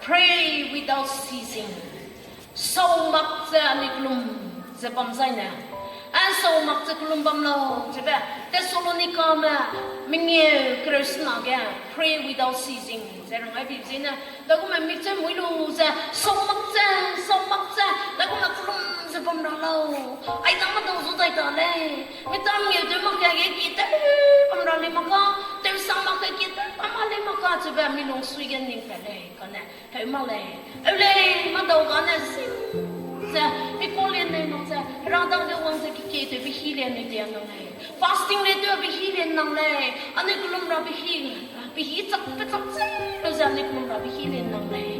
pray without ceasing. So much niklum zebamzaina. And so much kulumbamlo zebe. Thessalonica minge Krishna again. Pray without ceasing. Zerang I believe in the woman meets him we lose so much. The woman kulum zebamlo. I don't know what I done. Mitam you do makagit. Amralimaka. There's some makagit. Amalimaka to be milong swigan in Pele. Connect. Hemale. Ole, Madogana. We call your name of the rather the ones that get to be healing in the name. Fasting later be healing nang lay. And the Kulumra be healing. Be heat up the as a Nikulumra be healing nang lay.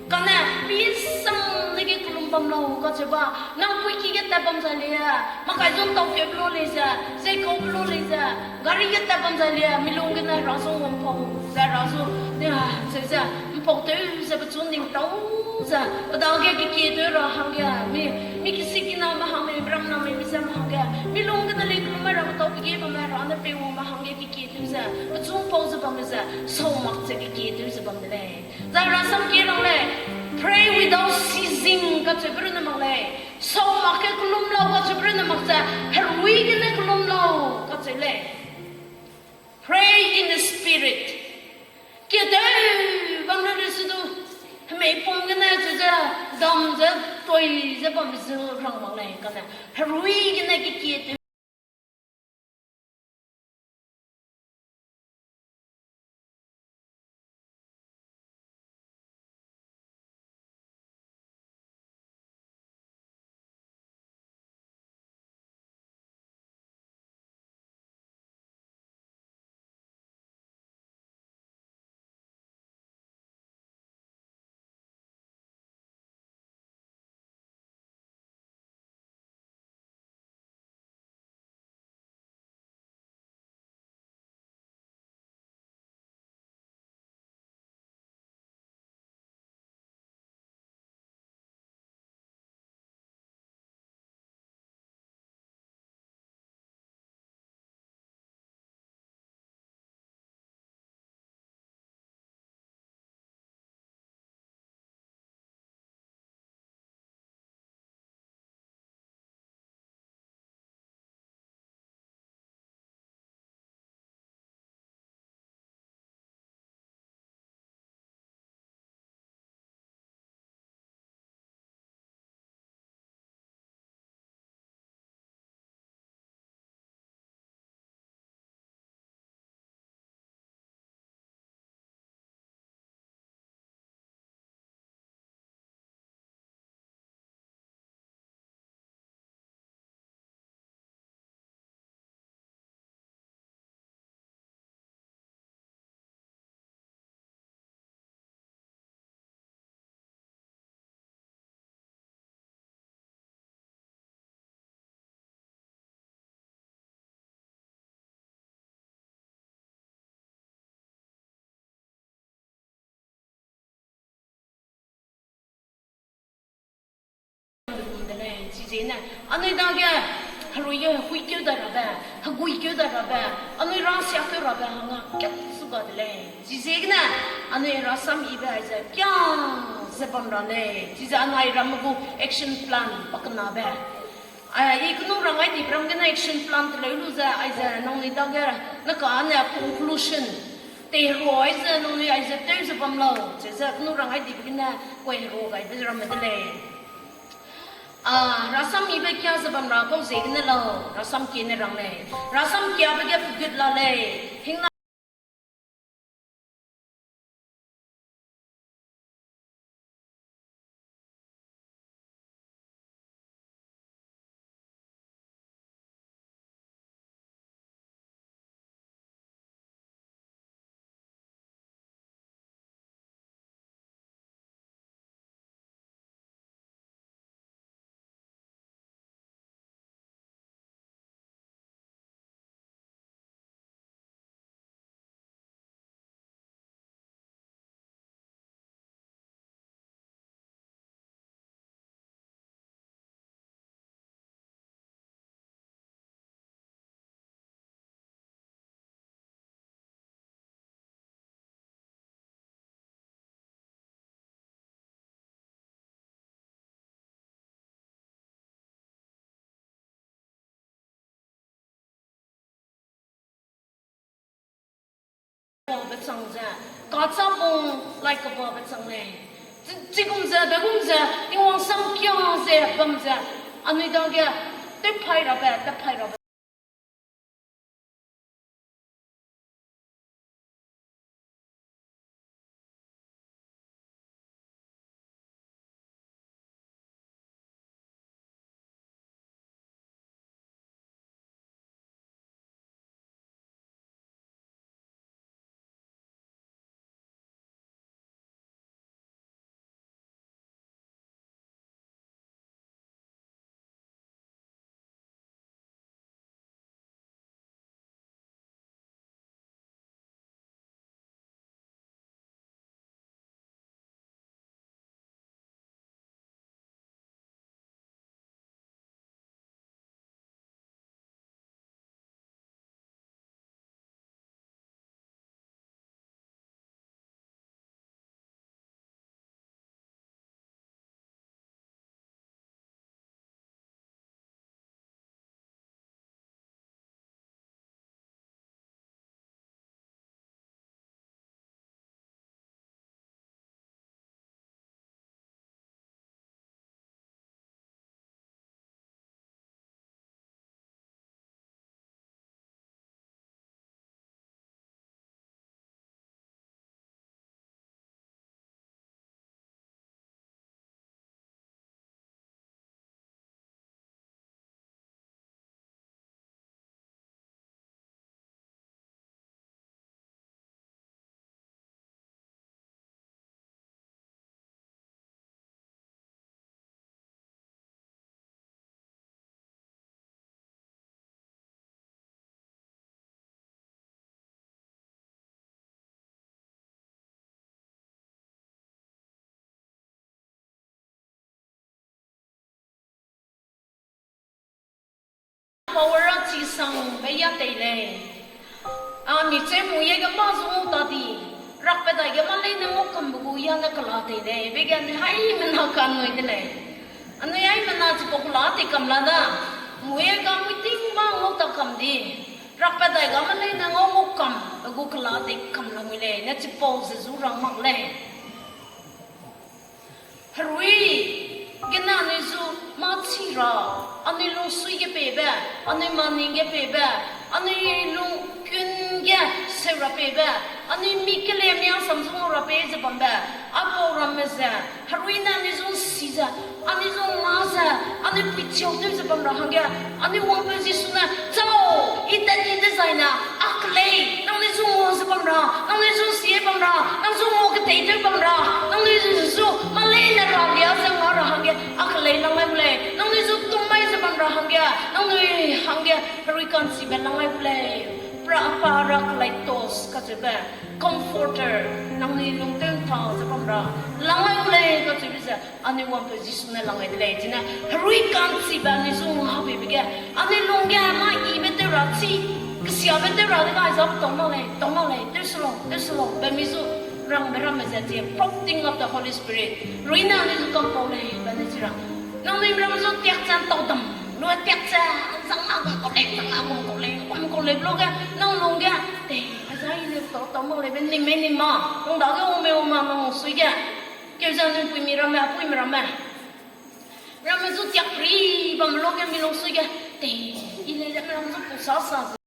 Connect be some nigga Kulumbam low, got about. Now we get the Bamzalia. Makazon talk your blue laser. Say go blue laser. Gary get the Bamzalia. Milongana Razo one pole. Zarazo. Yeah, says that. Porteurs of tuning toes. But I'll get the kid or hunger. Me sitting on Mahame, Bramna, maybe some hunger. Me longer than the little matter of top gave a matter on the pay woman hunger kid. But soon pose upon so much the kid is upon the day. There are some kid on lay. Pray without ceasing. Got to burn them away. So much a column got to burn them up there. Her wig in the column low got to lay. Pray in the spirit. Get out! Mấy phong cái này chứ đầm chứ tôi chứ bọn mình sửa răng bằng này cái này hurry cái này cái kia anui dang ya halu ya hui kyu da ra ba ha gui kyu da ra ba anui ra sia kyu ra ba nga kya su ga de le ji je gna anui ra sam I ba ja kya se bam ra ne ji ja anai ram bu action plan pakna ba ai iknu ra ngai di pram gna action plan te le lu za ai za nong ni dang ya na ka na conclusion te roi za nong ni ai za te se bam lo je za nu ra ngai di gna ko ro ga de ra me de le rasam ibe kya sabam ra ko zegne lo rasam kine rang le rasam kya be ge pugit la le hing But songs, God's up like a bob at some lay. Jigumza, the gumza, you want some kiangna there, bumza, and we don't get the pile of it, the pile of it. Power of Chisang, Baya delei. Ni Chemu Yagamazu Tadi, Rapida Yamale Namokambu Yana Kalate, began high Manakan with delay. And the Imanat Populati Kamlada, Muegam with Timba Motakamdi, Rapida Gamale Namokam, a Gukalati Kamlamile, let's suppose Zura Makle. Hurry! Genanizu Matsira, Anilu Suya Baby, Animaninga Baby, Anilu Kunga Sarah Baby, Animikalemia Samsura Peize Bamba, Apo Rameza, Harina Nizu Caesar, Anizu Maza, Anipicho Duzabamba Hanga, Aniwan Posisuna, Tao, Italian designer, Aklay, Nanizu Mozabamba, Nanizu Siebamba, Nazu Mokate Bamba, Nanizu Malena Rabia Zangara. Akalay lang ay play. Nang niso tumay sa pangrahangya. Nang nui hangya reconcile lang ay play. Para kalaitos kasibe. Comforter nang nilong tentang sa pangra. Lang ay play kasibe sa aniwan position na lang ay play. Tina reconcile niso habi bigya. Anilong ya ma ibetera si. Kasi abetera ka isa tomale. There's long. Bemiso. Rang beramazati, prompting of the Holy Spirit. Rina is a component, Benizra. No name Ramazon Tiaxan Totem, no Tiaxa, Sangago collect, blogger, no longer. As I live Totomo, many more. Don't go, Mama, Suya. Gives us in Pumirama. Ramazon Tiapri, Bamlogan Milo Suya. They, Ramazon Sasa.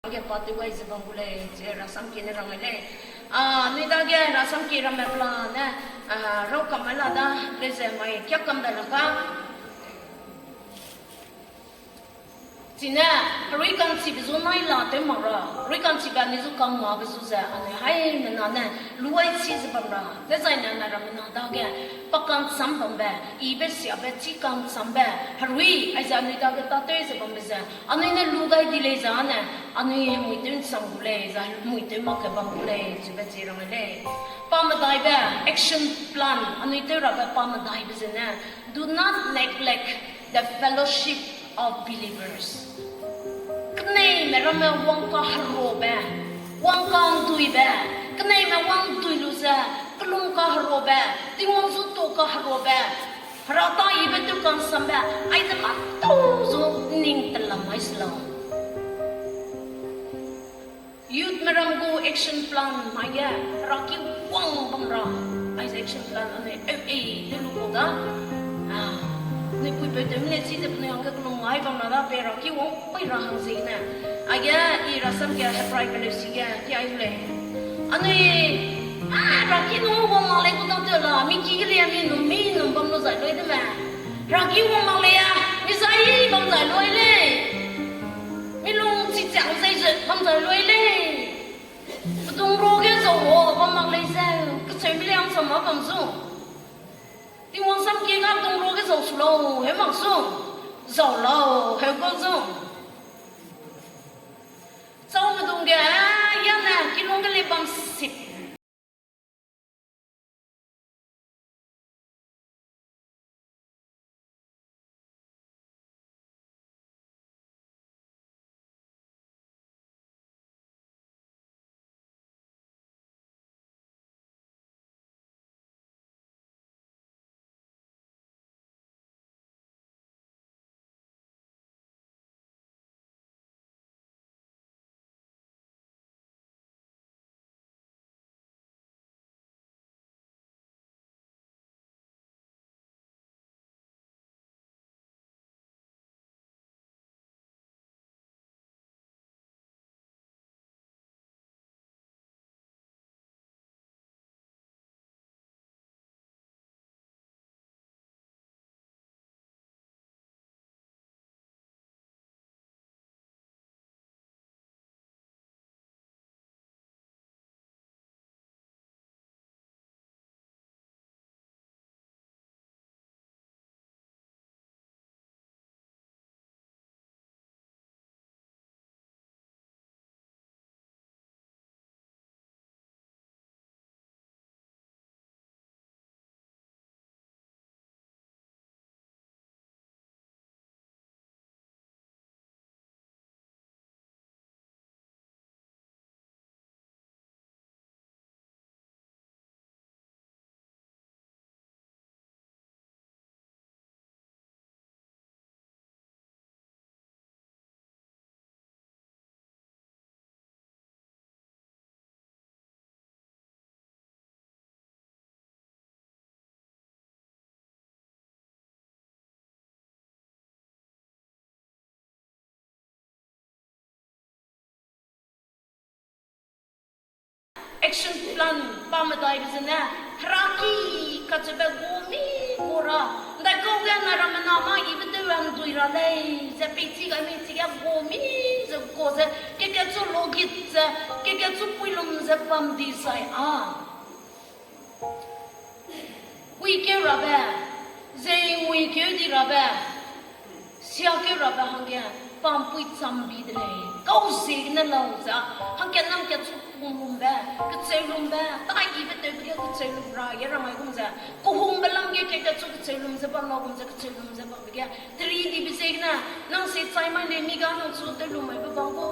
Ke pati wai sebangule je rasam kene rangale ni da ge rasam ki ram plan ne ro kamala da leze mai kya kam da laka Tina, Rican Sibizu Naila, Demara, Rican Sibanizu Kama, Bizuza, and the high Nana, Luai Sizabara, designer Ramanaga, Pakan Sambamba, Ibesia, Betikan Samba, Harui, as I knew that is a bombiza, and in a Lugai Dilezana, and we doing some glaze, and we do mock a bambule to Betty Ramade. Pamadaiba, action plan, and we do rubber Pamadibas in there. Do not neglect the fellowship of believers. Knei me rame wang ka haro ba, wang ka tui ba. Knei me wang tui lu za, klung ka haro ba, ti wang su to ka haro ba. Rata ibe tu kan samba, ai da ma to zo ning telam Islam. Youth me ram go action plan maya, raki wang bang ra. Ai action plan ane de lu ko da. Ni pui pe de mne si de pne ang ka klung ai bang na da pe raki wang pai ra hang si na. Aya I rasam kya hai private si kya ai le. Ane raki no wang ma le ko da de la mi ki le mi no bang no zai loi de ma. Raki wang ma le ya, mi zai bang zai loi le. Mi lung si chang zai zai bang zai loi le. Tung ro ke zo wo bang ma le zai, ka chai mi liang sam ma bang zo. Ti wang sam kia ngap tung ro ke zo su lo, he mang zo. Zo lo, he ko zo. Sau mà tung ke ya na ki long ke le bang sip. Action plan pamadai bizna raki kachbe gomi gora da goga na ramana ma ibde wan duira le ze peize ga mi tiga gomi ze koze ke tso logit ke tso puilum ze pam di sai we ke rabe ze we ke di rabe sia ke rabe hangya pam pui chambi de le kau sig na lo za hangya nam ke tso lumba ke tsai lumba ta I be te ke tsai lumra ya ra mai kum za ko hum balam ke tso ke tsai lum za pa no kum za ke tsai lum za pa ke 3D bi se na nang se tsai mai le mi ga no tso te lum mai ba bang ko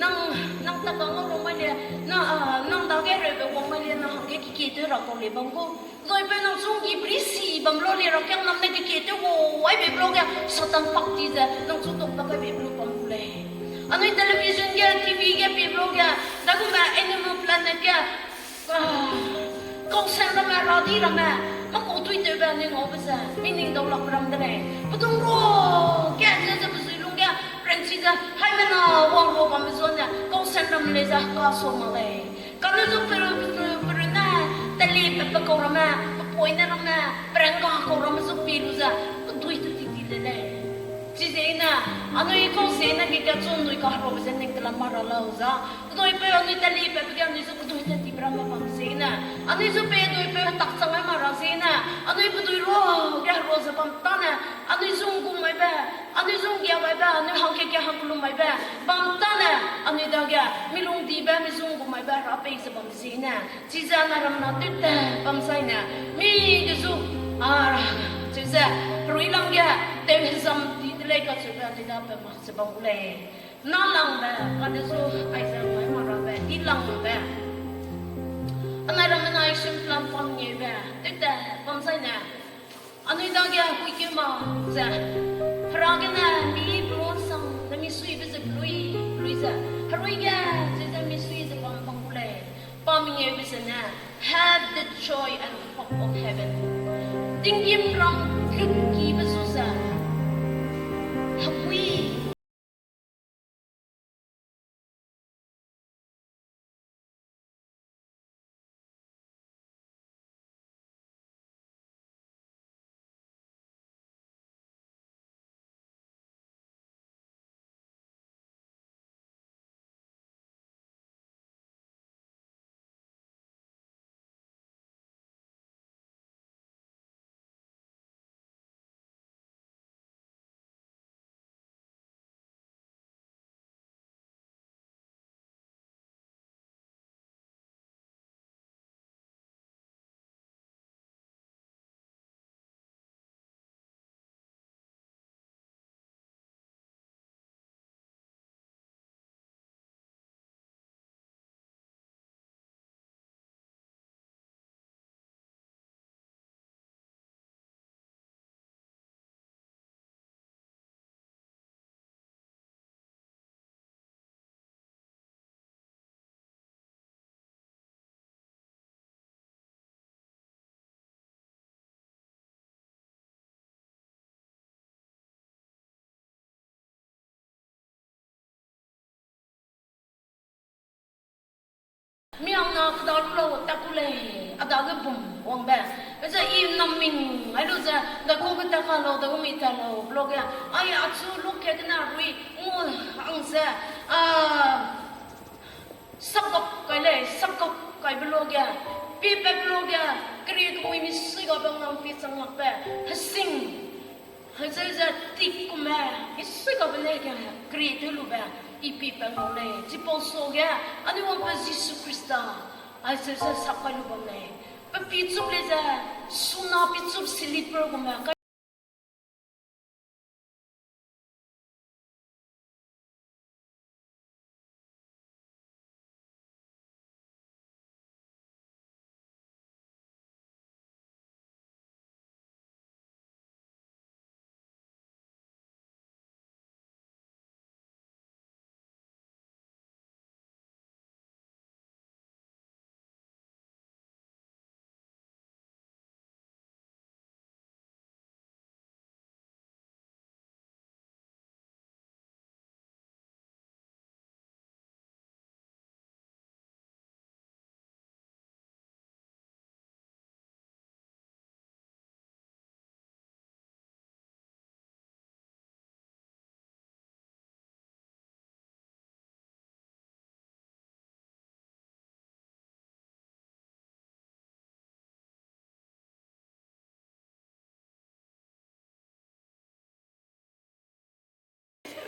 nang ta ka ngo mai le nang da ge re be wo mai le na hang ke ki te ra ko le bang ko rồi bên nông sung gì b리 si bầm lo le ra kyang nam ne ke ke te wo ai be blog ya satan pak ti za nong su tok ta ka be blog bang le anoi television ya TV ya be blog ya da ku ma animal planet ya kong sang ra ma ra di ra ma ko tui te ba ne ngo ba sa meaning do lak ram de le putung ro kya je je bu sui lung ya ren si da hai ma na wang ro ba me zo na ram le za ka so male kan zo pero na tali pe ko rama poina rama pranga ko rama zo piruza dui ti le Cizena, anui consena que gatson no carro zen nek la maralosa. Doi pe anui tali pe pe anui so doi tati brama pamsena. Anui so pe doi pe tak sanga marasena. Anui pe doi ro ga rosa pamtana. Anui zung gu mai ba. Anui zung ya mai ba. Anui hangke ke hangkulum mai ba. Pamtana anui daga milung di ba mi zung gu mai ba ra peize pamsena. Cizana ramna tutta pamsaina. Mi de zu Ciza ruilang ya te zam delei ka sudah tidak pernah sebab boleh nalang ber kada so aisa mai marah ber hilang ber anara menai simplan famnya ber tidak bangsa na anu dah ya kuiki ma za peragena mi blossom demi sui bisa lui za harui ya za mi sui za bang boleh pamnya bisa na have the joy and hope of heaven tinggi ram kiki besusah we miang na kadalo takule adaga bum wang ba eza im nam ming ai lo za da ko ka ka lo da mi ta lo blog ya ai atsu lo ke na rui ngo ang sa sabok kai blog ya pi pe blog ya kri ko mi si ga bang nam pi sang mak ba hasing haza tik ko ma isi ga ba le ga kri tu lu ba ipi pangole jiposo ya anu wa Jesus Krista ai se sapai lu bone pa pitsup le za suna pitsup silit pro ko ma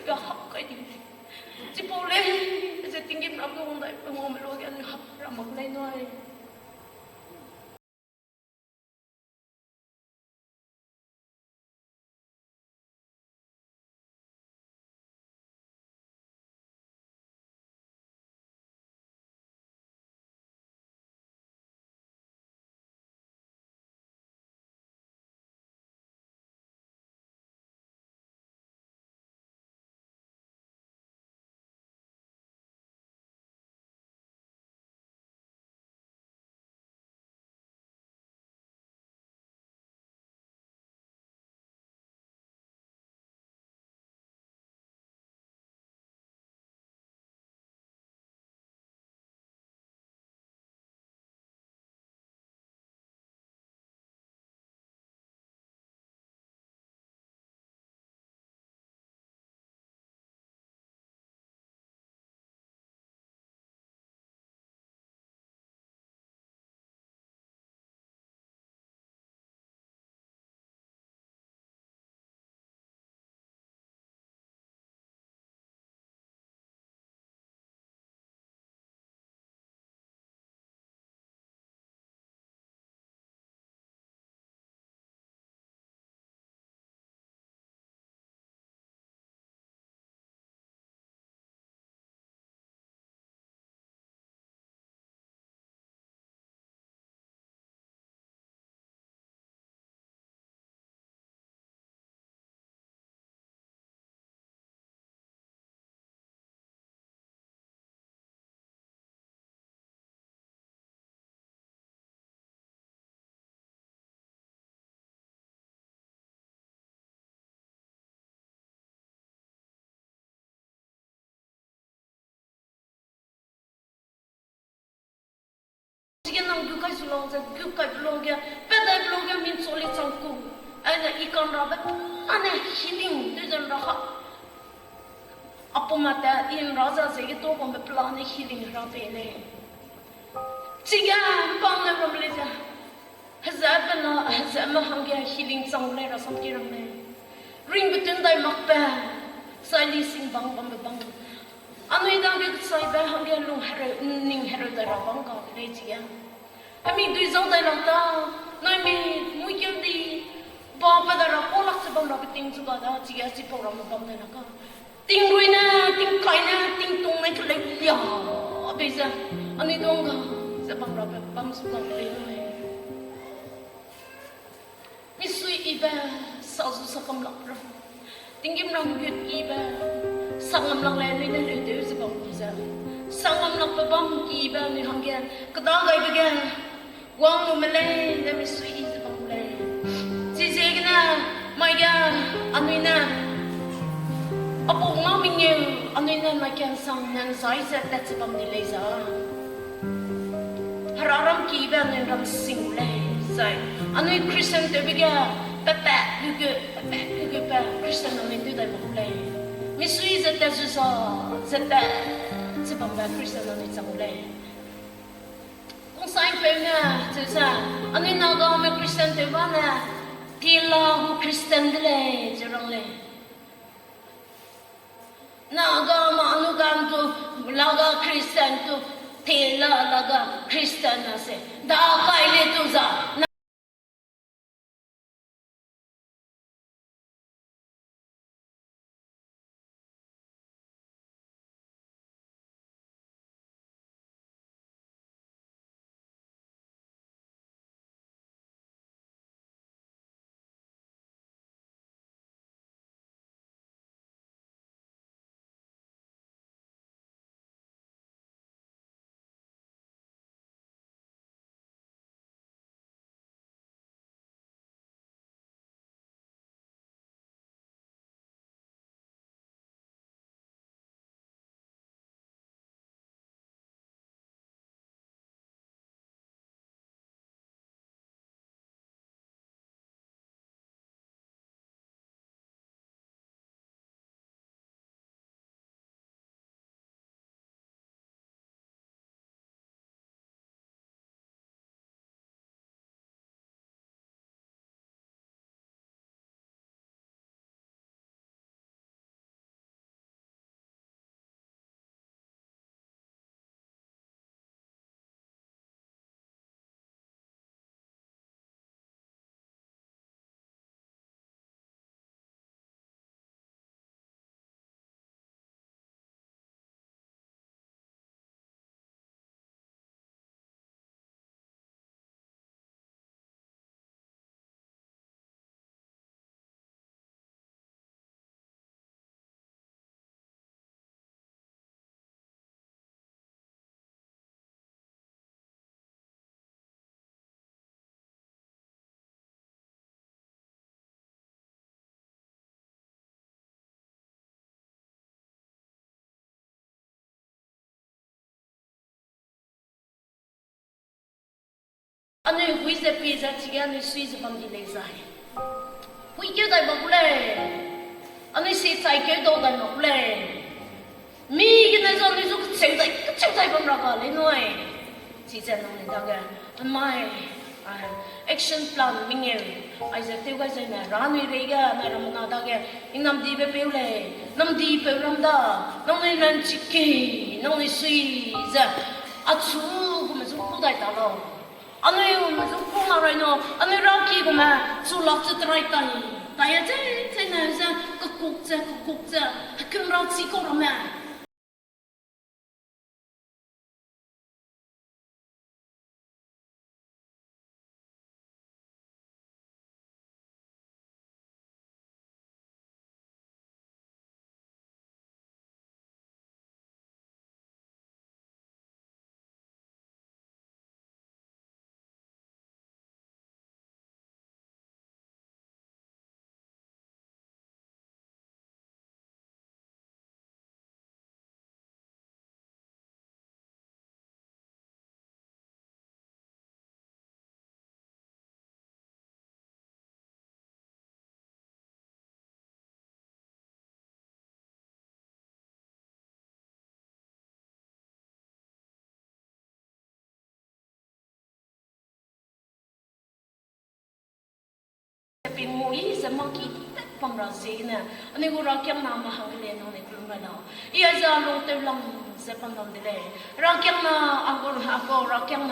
ga hap kai di jipole je tingim ram ko dai ngom lo ga hap ram mak lai noi Sige nang gukai sulong je gukai belong ge pedai belong ge min soli changku ana ikan rabe ane healing de jan raha apomata in raja se ge to kom plan healing rabe ne sige pang na ramle ja hazabna hazama hamge healing changle ra sam ki ramle ring betun dai makpa sali sing bang bang bang anui dang ge sai ba hamge lung hare ning hare da ra bang ka le ji ami dui zong dai lang ta noi mi mu kyam di ba ba da ra ko lak se bang ra ting chu ga da ji ya si po ra ma bang da ka ting rui na ting kai na ting tung na le ya be za ani dong ga se bang ra bang su ga le noi mi sui i ba sa zu sa kam lak ra tingim rang gyut i ba sangam lang le ni le de se bang za sangam lak ba bang ki ba ni hang ge ka da ga be ge wang no mele le mi sui i se bang le ji je ge na mai ga anui na apo nga mi nge anui na ma ken sang nan sai se ta se bang ni le za hararam ki ba ni ram sing le sai anui christian de be ge papa gu pa christian no me de da bang le mi sui se ta se sa se ta se bang ba christian no ni sang le sai pe nga tu sa ani na ga me christian te ba na ti la hu christian de le jerong le na ga ma anu gam tu la ga christian tu te la ga christian na se da kai le tu za anui hui se peize ji anui sui se bang di le zai hui ge dai bang le anui se tai ge do dai bang le mi ge na zo ni zo cheu dai bang ra ga le noi ji zen nong ni da ga mai action plan mi nge ai se teu ga sai na ra ni re ga na ra na da ga in nam di be pe le nam di pe ram da nong ni ran chi ke nong ni sui za a chu gu ma zo ku dai da lo anui ma zo ku ma rai no anui ra ki gu ma zu lak zu trai tai tai ya zai na za ka kuk za kun ra chi ko ra ma pingui se maki pamrazina ani gura kyang na ma hangle no ne kulmana ia ja long te long se pandam dele ra kyang na angor ha ko ra kyang na